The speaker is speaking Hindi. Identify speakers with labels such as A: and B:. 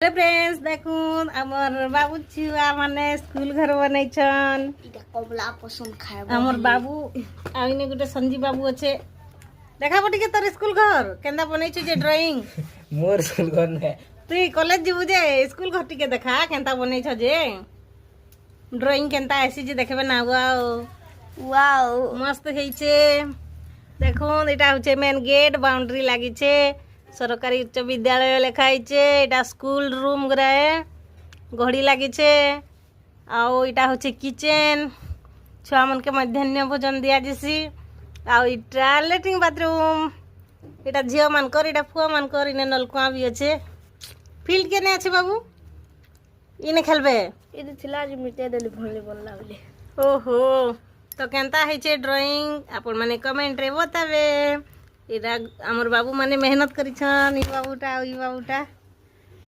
A: फ्रेंड्स देखुन हमर बाबू छुआ माने स्कूल घर बनैछन
B: इटा कमला पसंद खाए
A: हमर बाबू आइने गुटे संजीव बाबू अच्छे देखा पटी के तोर स्कूल घर केंदा बनैछ जे ड्राइंग
C: मोर स्कूल घर ने
A: तू कॉलेज जीवु जे स्कूल घर टिके देखा केंता बनैछ जे ड्राइंग केंता आसी जे देखबे ना
B: वाओ
A: मस्त हेइछे देखुन एटा होचे मेन गेट बाउंड्री लागी छे सरकारी उच्च विद्यालय लिखाई छे एटा स्कूल रूम ग्राए घड़ी लागी छे आउ एटा होचे किचन छुआ मन के मध्याह्न भोजन दिया जैसी आउ एटा लेट्रिन बाथरूम एटा झियो मान कर एटा फुआ मान कर इने नलकुआ भी अच्छे फील्ड केने अच्छे बाबू इने खेलबे
B: इदि थिला जे मिटे देली वॉलीबॉल लागले
A: ओहो तो केंता हेचे ड्राइंग आपण माने कमेंट रे बतावे इरा हमर बाबू माने मेहनत करिछन ई बाबूटा